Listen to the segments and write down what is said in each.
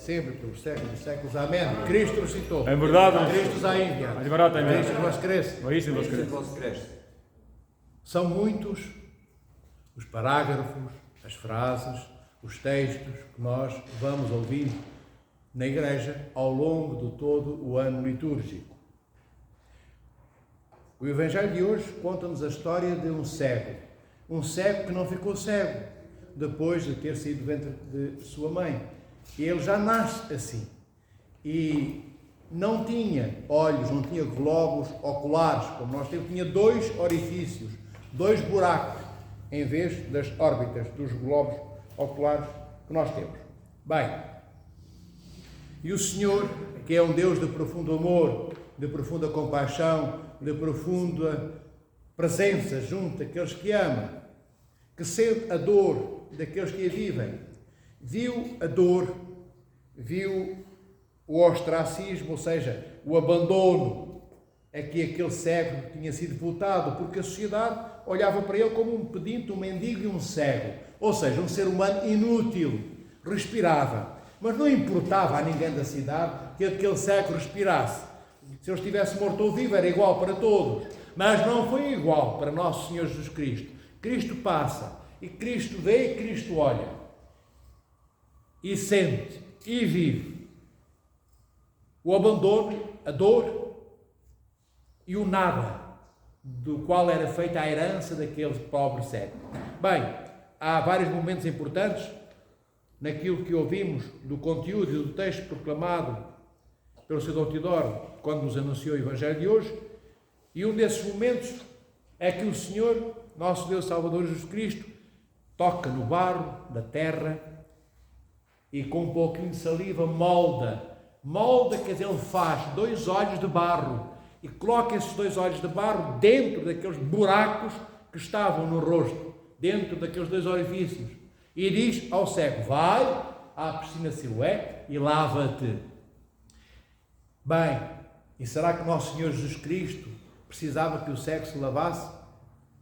sempre, pelos séculos dos séculos. Amém. Cristo ressuscitou. É verdade. Cristo nos ha enviado. É verdade também. Cristo vos cresce. Vos cresce. São muitos os parágrafos, as frases, os textos que nós vamos ouvindo na igreja ao longo de todo o ano litúrgico. O Evangelho de hoje conta-nos a história de um cego que não ficou cego depois de ter saído do ventre de sua mãe. Ele já nasce assim e não tinha olhos, não tinha globos oculares, como nós temos, tinha 2 orifícios, 2 buracos, em vez das órbitas dos globos oculares que nós temos. Bem, e o Senhor, que é um Deus de profundo amor, de profunda compaixão, de profunda presença junto daqueles que ama, que sente a dor daqueles que a vivem, viu a dor, viu o ostracismo, ou seja, o abandono a que aquele cego tinha sido votado, porque a sociedade olhava para ele como um pedinte, um mendigo e um cego, ou seja, um ser humano inútil, respirava, mas não importava a ninguém da cidade que aquele cego respirasse. Se ele estivesse morto ou vivo, era igual para todos. Mas não foi igual para Nosso Senhor Jesus Cristo. Cristo passa, e Cristo vê, e Cristo olha, e sente, e vive o abandono, a dor e o nada, do qual era feita a herança daquele pobre cego. Bem, há vários momentos importantes naquilo que ouvimos do conteúdo e do texto proclamado pelo Sr. Dom Teodoro, quando nos anunciou o Evangelho de hoje, e um desses momentos é que o Senhor, nosso Deus Salvador Jesus Cristo, toca no barro da terra e com um pouquinho de saliva molda, quer dizer, ele faz 2 olhos de barro e coloca esses 2 olhos de barro dentro daqueles buracos que estavam no rosto, dentro daqueles 2 orifícios, e diz ao cego: vai à piscina Siloé e lava-te. Bem, e será que Nosso Senhor Jesus Cristo precisava que o cego se lavasse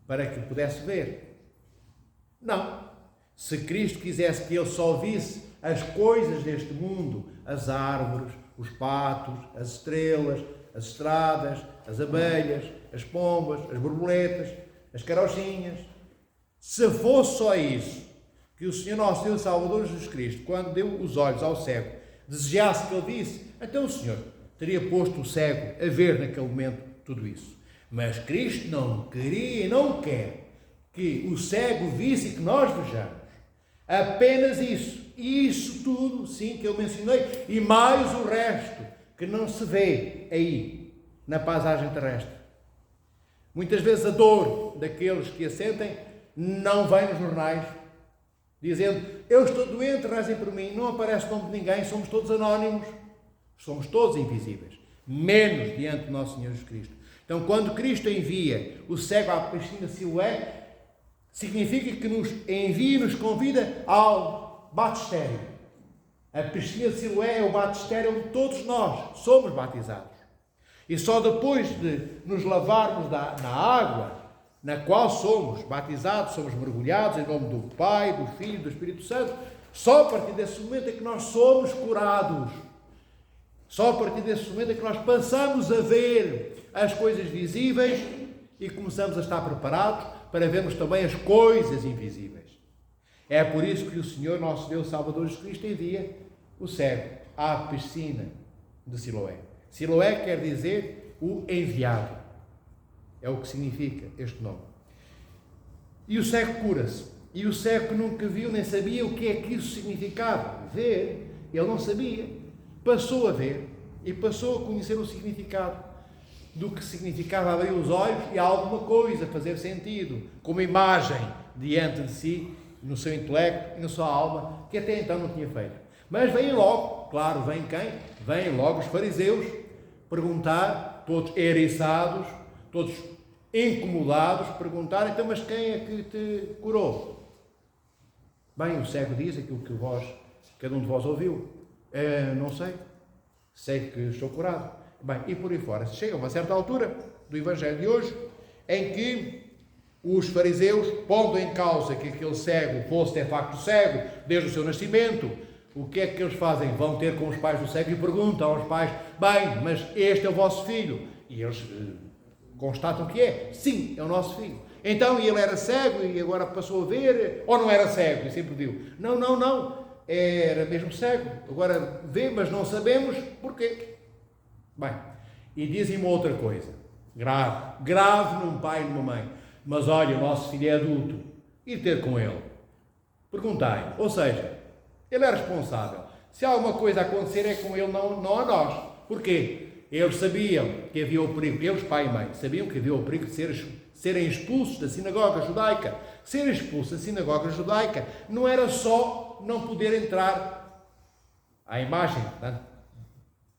para que pudesse ver? Não. Se Cristo quisesse que ele só visse as coisas deste mundo, as árvores, os patos, as estrelas, as estradas, as abelhas, as pombas, as borboletas, as carochinhas, se fosse só isso que o Senhor nosso Deus Salvador Jesus Cristo, quando deu os olhos ao cego, desejasse que ele visse, então o Senhor teria posto o cego a ver naquele momento tudo isso. Mas Cristo não queria e não quer que o cego visse e que nós vejamos apenas isso. E isso tudo, sim, que eu mencionei, e mais o resto que não se vê aí na paisagem terrestre. Muitas vezes a dor daqueles que a sentem não vem nos jornais, dizendo: eu estou doente, rezem por mim. Não aparece nome de ninguém, somos todos anónimos. Somos todos invisíveis, menos diante do nosso Senhor Jesus Cristo. Então, quando Cristo envia o cego à piscina Siloé, significa que nos envia e nos convida ao batistério. A piscina de Siloé é o batistério onde todos nós somos batizados. E só depois de nos lavarmos na água na qual somos batizados, somos mergulhados em nome do Pai, do Filho e do Espírito Santo, só a partir desse momento é que nós somos curados. Só a partir desse momento é que nós passamos a ver as coisas visíveis e começamos a estar preparados para vermos também as coisas invisíveis. É por isso que o Senhor, nosso Deus Salvador Jesus Cristo, envia o cego à piscina de Siloé. Siloé quer dizer o enviado. É o que significa este nome. E o cego cura-se. E o cego que nunca viu nem sabia o que é que isso significava. Ver, ele não sabia. Passou a ver e passou a conhecer o significado do que significava abrir os olhos e alguma coisa fazer sentido, como imagem diante de si, no seu intelecto e na sua alma, que até então não tinha feito. Mas vêm logo, claro, vem quem? Vêm logo os fariseus perguntar, todos eriçados, todos incomodados, perguntar: então, mas quem é que te curou? Bem, o cego diz aquilo que cada um de vós ouviu. Não sei que estou curado. Bem, e por aí fora. Chega a uma certa altura do Evangelho de hoje, em que os fariseus, pondo em causa que aquele cego fosse de facto cego, desde o seu nascimento, o que é que eles fazem? Vão ter com os pais do cego e perguntam aos pais: bem, mas este é o vosso filho? E eles constatam que é. Sim, é o nosso filho. Então, ele era cego e agora passou a ver? Ou não era cego e sempre viu? Não. Era mesmo cego. Agora vê, mas não sabemos porquê. Bem, e dizem-me outra coisa. Grave num pai e numa mãe. Mas olha, o nosso filho é adulto. Ir ter com ele. Perguntai. Ou seja, ele é responsável. Se alguma coisa acontecer é com ele, não a nós. Porquê? Eles sabiam que havia o perigo, eles, pai e mãe, sabiam que havia o perigo de serem expulsos da sinagoga judaica. Ser expulsos da sinagoga judaica não era só não poder entrar à imagem,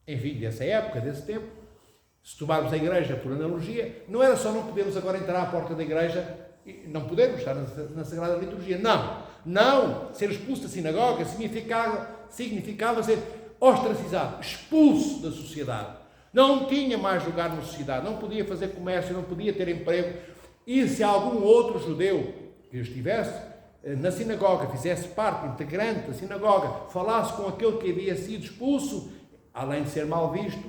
enfim, dessa época, desse tempo. Se tomarmos a igreja por analogia, não era só não podermos agora entrar à porta da igreja e não podermos estar na Sagrada Liturgia. Não. Ser expulso da sinagoga significava ser ostracizado, expulso da sociedade. Não tinha mais lugar na sociedade, não podia fazer comércio, não podia ter emprego. E se algum outro judeu que estivesse na sinagoga, fizesse parte integrante da sinagoga, falasse com aquele que havia sido expulso, além de ser mal visto,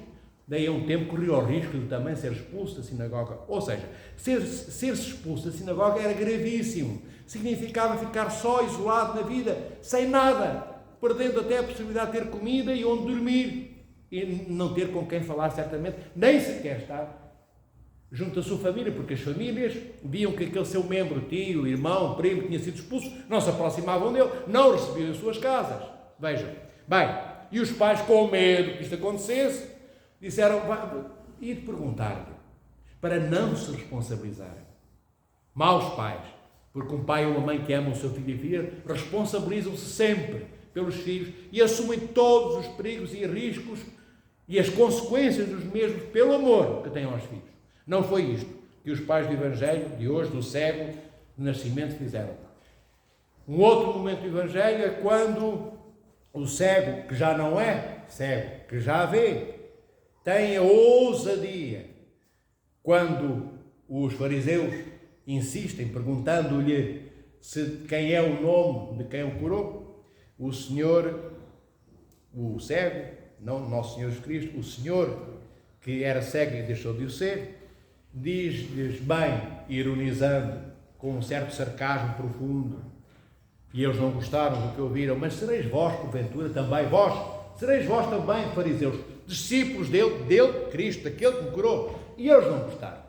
daí a um tempo corria o risco de também ser expulso da sinagoga. Ou seja, ser expulso da sinagoga era gravíssimo. Significava ficar só, isolado na vida, sem nada, perdendo até a possibilidade de ter comida e onde dormir. E não ter com quem falar, certamente, nem sequer estar junto à sua família, porque as famílias viam que aquele seu membro, tio, irmão, primo, que tinha sido expulso, não se aproximavam dele, não o recebiam em suas casas. Vejam. Bem, e os pais, com medo que isto acontecesse, disseram, e de perguntar-lhe, para não se responsabilizarem. Maus pais, porque um pai ou uma mãe que amam o seu filho e filha, responsabilizam-se sempre pelos filhos e assumem todos os perigos e riscos e as consequências dos mesmos pelo amor que têm aos filhos. Não foi isto que os pais do Evangelho de hoje, do cego de nascimento, fizeram. Um outro momento do Evangelho é quando o cego, que já não é cego, que já vê, tem a ousadia, quando os fariseus insistem, perguntando-lhe quem é o nome de quem o curou, o Senhor, o cego, não o nosso Senhor Jesus Cristo, o Senhor que era cego e deixou de o ser, diz-lhes bem, ironizando, com um certo sarcasmo profundo, e eles não gostaram do que ouviram, mas sereis vós, porventura, também vós, sereis vós também, fariseus, discípulos dele, Cristo, daquele que me curou, e eles não gostaram.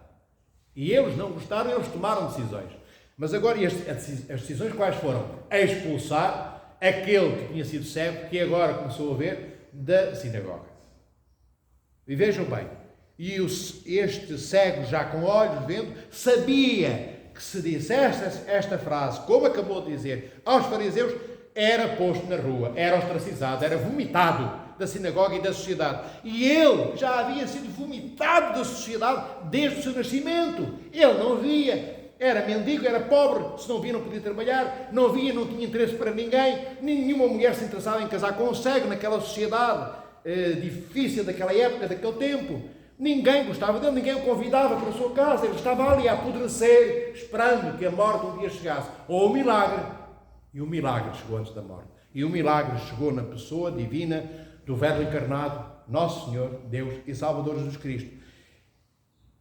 E eles não gostaram, eles tomaram decisões. Mas agora, as decisões quais foram? Expulsar aquele que tinha sido cego, que agora começou a ver, da sinagoga. E vejam bem, e este cego, já com olhos vendo, sabia que se dissesse esta frase, como acabou de dizer, aos fariseus, era posto na rua, era ostracizado, era vomitado da sinagoga e da sociedade. E ele já havia sido vomitado da sociedade desde o seu nascimento. Ele não via, era mendigo, era pobre, se não via não podia trabalhar, não via, não tinha interesse para ninguém, nenhuma mulher se interessava em casar com um cego naquela sociedade difícil daquela época, daquele tempo. Ninguém gostava dele, ninguém o convidava para a sua casa, ele estava ali a apodrecer, esperando que a morte um dia chegasse, ou o milagre. E o milagre chegou antes da morte. E o milagre chegou na pessoa divina do Verbo encarnado, Nosso Senhor, Deus e Salvador Jesus Cristo.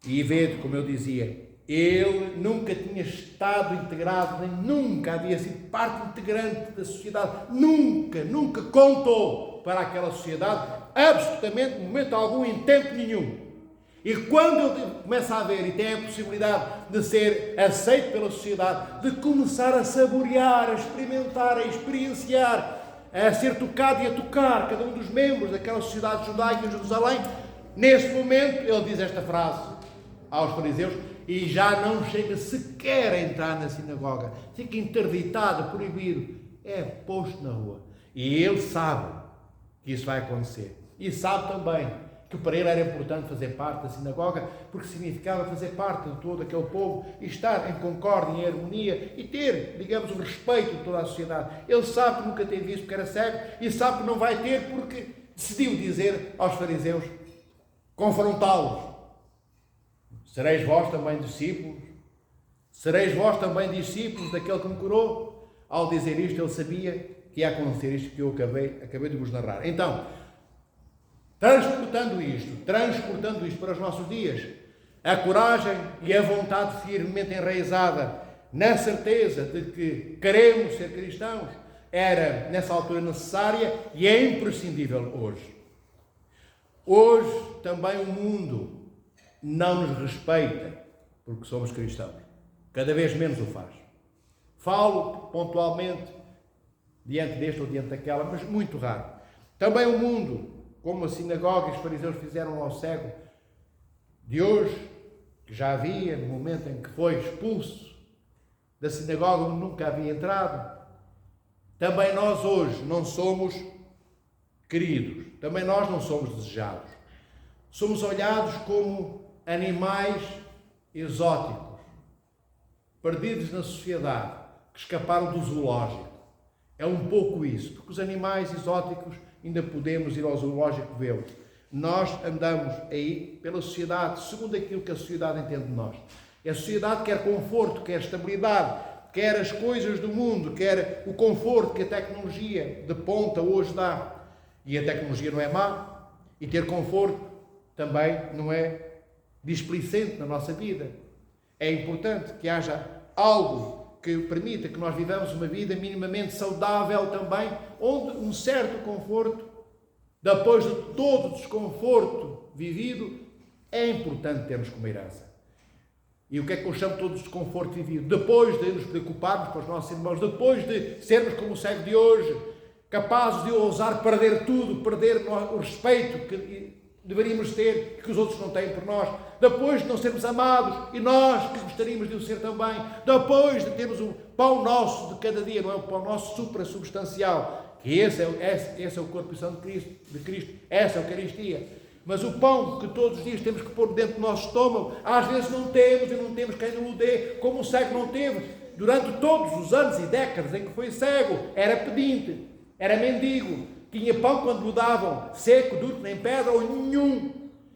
E vede, como eu dizia, ele nunca tinha estado integrado, nem nunca havia sido parte integrante da sociedade, nunca contou para aquela sociedade, absolutamente, em momento algum, em tempo nenhum. E quando ele começa a ver e tem a possibilidade de ser aceito pela sociedade, de começar a saborear, a experimentar, a experienciar, a ser tocado e a tocar cada um dos membros daquela sociedade judaica em Jerusalém, nesse momento ele diz esta frase aos fariseus e já não chega sequer a entrar na sinagoga, fica interditado, proibido, é posto na rua. E ele sabe que isso vai acontecer e sabe também que para ele era importante fazer parte da sinagoga, porque significava fazer parte de todo aquele povo e estar em concórdia, em harmonia e ter, digamos, o respeito de toda a sociedade. Ele sabe que nunca teve isso porque era cego e sabe que não vai ter porque decidiu dizer aos fariseus, confrontá-los. Sereis vós também discípulos? Sereis vós também discípulos daquele que me curou? Ao dizer isto, ele sabia que ia acontecer isto que eu acabei de vos narrar. Então, transportando isto para os nossos dias, a coragem e a vontade firmemente enraizada na certeza de que queremos ser cristãos era, nessa altura, necessária e é imprescindível hoje. Hoje, também o mundo não nos respeita porque somos cristãos. Cada vez menos o faz. Falo pontualmente diante deste ou diante daquela, mas muito raro. Também o mundo, como a sinagoga e os fariseus fizeram ao cego de hoje, que já havia no momento em que foi expulso da sinagoga onde nunca havia entrado, também nós hoje não somos queridos, também nós não somos desejados. Somos olhados como animais exóticos, perdidos na sociedade, que escaparam do zoológico. É um pouco isso, porque os animais exóticos ainda podemos ir ao zoológico vê-los. Nós andamos aí pela sociedade, segundo aquilo que a sociedade entende de nós. E a sociedade quer conforto, quer estabilidade, quer as coisas do mundo, quer o conforto que a tecnologia de ponta hoje dá. E a tecnologia não é má, e ter conforto também não é displicente na nossa vida. É importante que haja algo que permita que nós vivamos uma vida minimamente saudável também, onde um certo conforto, depois de todo o desconforto vivido, é importante termos como herança. E o que é que eu chamo de todo o desconforto vivido? Depois de nos preocuparmos com os nossos irmãos, depois de sermos como o cego de hoje, capazes de ousar perder tudo, perder o respeito que deveríamos ter, que os outros não têm por nós, depois de não sermos amados, e nós que gostaríamos de o ser também, depois de termos o pão nosso de cada dia, não é o pão nosso suprasubstancial, que esse é o corpo e sangue de Cristo, essa é a Eucaristia. Mas o pão que todos os dias temos que pôr dentro do nosso estômago, às vezes não temos, e não temos quem nos o dê, como o cego não teve, durante todos os anos e décadas em que foi cego, era pedinte, era mendigo, tinha pão quando lhe davam, seco, duro, nem pedra ou nenhum.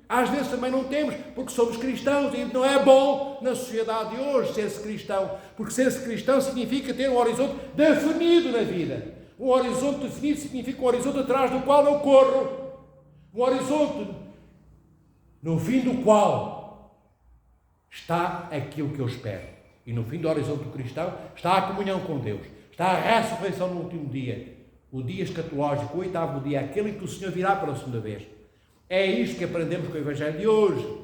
Às vezes também não temos, porque somos cristãos e não é bom na sociedade de hoje ser-se cristão, porque ser-se cristão significa ter um horizonte definido na vida. Um horizonte definido significa um horizonte atrás do qual eu corro. Um horizonte no fim do qual está aquilo que eu espero. E no fim do horizonte do cristão está a comunhão com Deus, está a ressurreição no último dia, o dia escatológico, o oitavo dia, aquele em que o Senhor virá pela segunda vez. É isto que aprendemos com o Evangelho de hoje.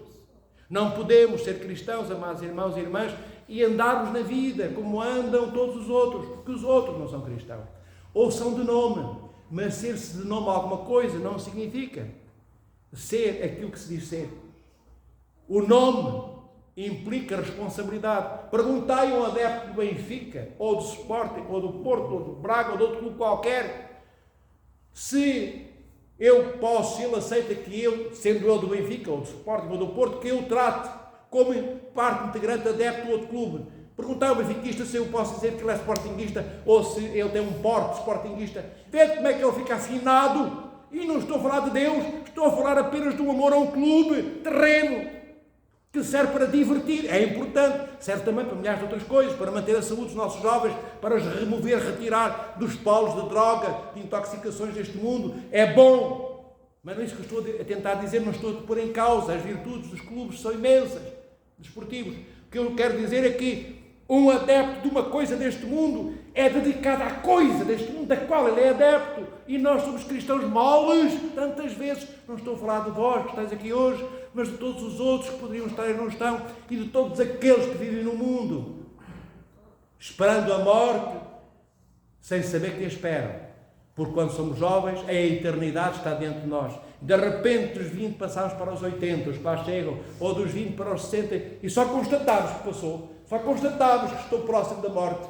Não podemos ser cristãos, amados irmãos e irmãs, e andarmos na vida como andam todos os outros, porque os outros não são cristãos. Ou são de nome, mas ser-se de nome alguma coisa não significa ser aquilo que se diz ser. O nome implica responsabilidade. Perguntai a um adepto do Benfica, ou do Sporting, ou do Porto, ou do Braga, ou de outro clube qualquer, se eu posso, se ele aceita que eu, sendo eu do Benfica, ou do Sporting, ou do Porto, que eu trate como parte integrante adepto do outro clube. Perguntar ao benfiquista se eu posso dizer que ele é sportinguista ou se ele tem um porte sportinguista. Vê como é que ele fica assinado. E não estou a falar de Deus, estou a falar apenas do amor a um clube terreno que serve para divertir. É importante, serve também para milhares de outras coisas, para manter a saúde dos nossos jovens, para os remover, retirar dos polos de droga, de intoxicações deste mundo. É bom, mas não é isso que eu estou a tentar dizer, não estou a pôr em causa. As virtudes dos clubes são imensas, desportivos. O que eu quero dizer é que um adepto de uma coisa deste mundo é dedicado à coisa deste mundo da qual ele é adepto. E nós somos cristãos moles, tantas vezes. Não estou a falar de vós que estáis aqui hoje, mas de todos os outros que poderiam estar e não estão, e de todos aqueles que vivem no mundo, esperando a morte, sem saber que a esperam. Porque quando somos jovens, a eternidade está dentro de nós. De repente, dos 20 passamos para os 80, os que lá chegam, ou dos 20 para os 60, e só constatamos que passou. Só constatamos que estou próximo da morte.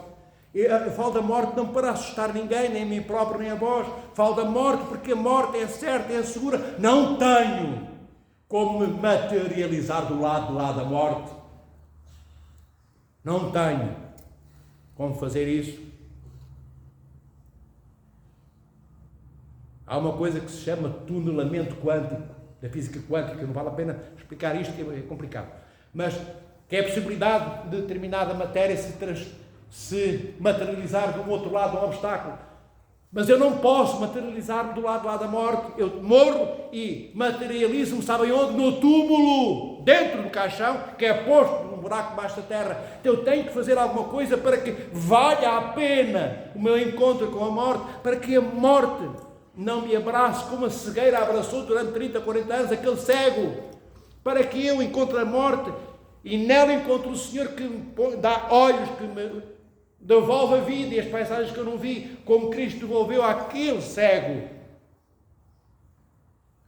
Eu falo da morte não para assustar ninguém, nem a mim próprio, nem a vós. Falo da morte porque a morte é certa, é segura. Não tenho como me materializar do lado da morte. Não tenho como fazer isso. Há uma coisa que se chama tunelamento quântico, da física quântica, não vale a pena explicar isto, que é complicado. Mas que é a possibilidade de determinada matéria se materializar do outro lado de um obstáculo. Mas eu não posso materializar-me do lado lá da morte. Eu morro e materializo-me, sabem onde? No túmulo, dentro do caixão, que é posto num buraco debaixo da terra. Então eu tenho que fazer alguma coisa para que valha a pena o meu encontro com a morte, para que a morte não me abrace como a cegueira abraçou durante 30, 40 anos aquele cego, para que eu encontre a morte e nela encontro o Senhor que me dá olhos, que me devolve a vida e as paisagens que eu não vi, como Cristo devolveu àquele cego,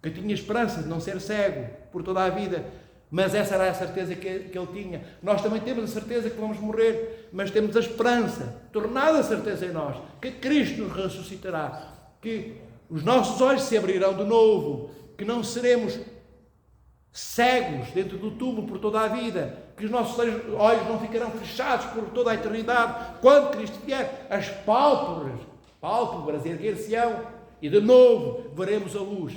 que tinha esperança de não ser cego por toda a vida, mas essa era a certeza que ele tinha. Nós também temos a certeza que vamos morrer, mas temos a esperança, tornada a certeza em nós, que Cristo nos ressuscitará, que os nossos olhos se abrirão de novo, que não seremos cegos dentro do túmulo por toda a vida, que os nossos olhos não ficarão fechados por toda a eternidade. Quando Cristo vier, as pálpebras erguer-se-ão e de novo veremos a luz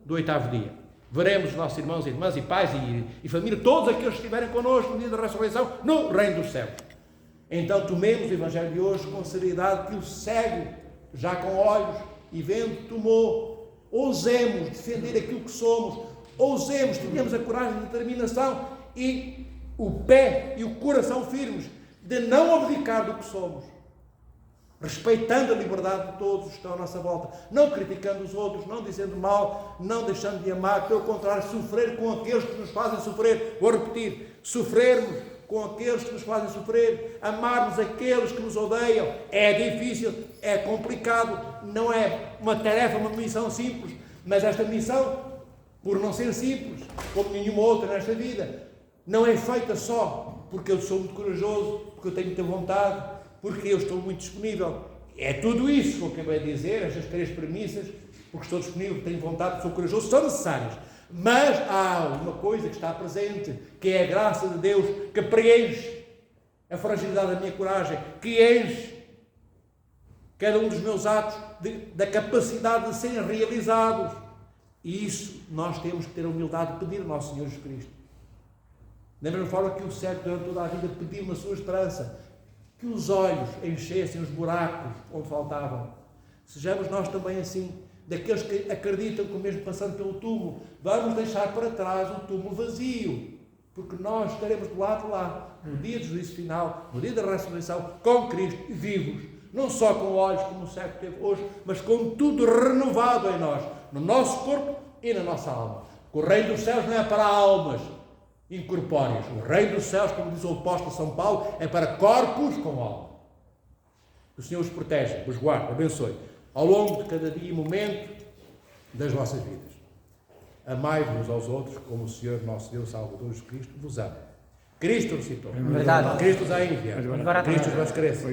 do 8º dia. Veremos nossos irmãos, irmãs e pais e família, todos aqueles que estiverem connosco no dia da ressurreição, no reino dos céus. Então tomemos o Evangelho de hoje com seriedade, que o cego, já com olhos e vendo, tomou. Ousemos defender aquilo que somos, ousemos, tenhamos a coragem e a determinação e o pé e o coração firmes de não abdicar do que somos, respeitando a liberdade de todos que estão à nossa volta, não criticando os outros, não dizendo mal, não deixando de amar, pelo contrário, sofrer com aqueles que nos fazem sofrer. Vou repetir, sofrermos com aqueles que nos fazem sofrer, amarmos aqueles que nos odeiam. É difícil, é complicado, não é uma tarefa, uma missão simples, mas esta missão, por não ser simples, como nenhuma outra nesta vida, não é feita só porque eu sou muito corajoso, porque eu tenho muita vontade, porque eu estou muito disponível. É tudo isso que eu acabei de dizer, estas 3 premissas, porque estou disponível, tenho vontade, sou corajoso, são necessárias. Mas há uma coisa que está presente, que é a graça de Deus, que preenche a fragilidade da minha coragem, que enche cada um dos meus atos da capacidade de serem realizados. E isso nós temos que ter a humildade de pedir ao nosso Senhor Jesus Cristo. Da mesma forma que o cego durante toda a vida pediu na sua esperança que os olhos enchessem os buracos onde faltavam. Sejamos nós também assim, daqueles que acreditam que mesmo passando pelo túmulo, vamos deixar para trás o túmulo vazio, porque nós estaremos do lado de lá, no dia do juízo final, no dia da ressurreição, com Cristo, vivos, não só com olhos como o cego teve hoje, mas com tudo renovado em nós, no nosso corpo e na nossa alma. O reino dos céus não é para almas incorpóreas. O reino dos céus, como diz o apóstolo São Paulo, é para corpos com alma. O Senhor os protege, os guarde, abençoe, ao longo de cada dia e momento das vossas vidas. Amai-vos uns aos outros, como o Senhor, nosso Deus, Salvador Jesus Cristo, vos ama. Cristo ressuscitou. Cristo os ha enviado. Cristo vos cresce.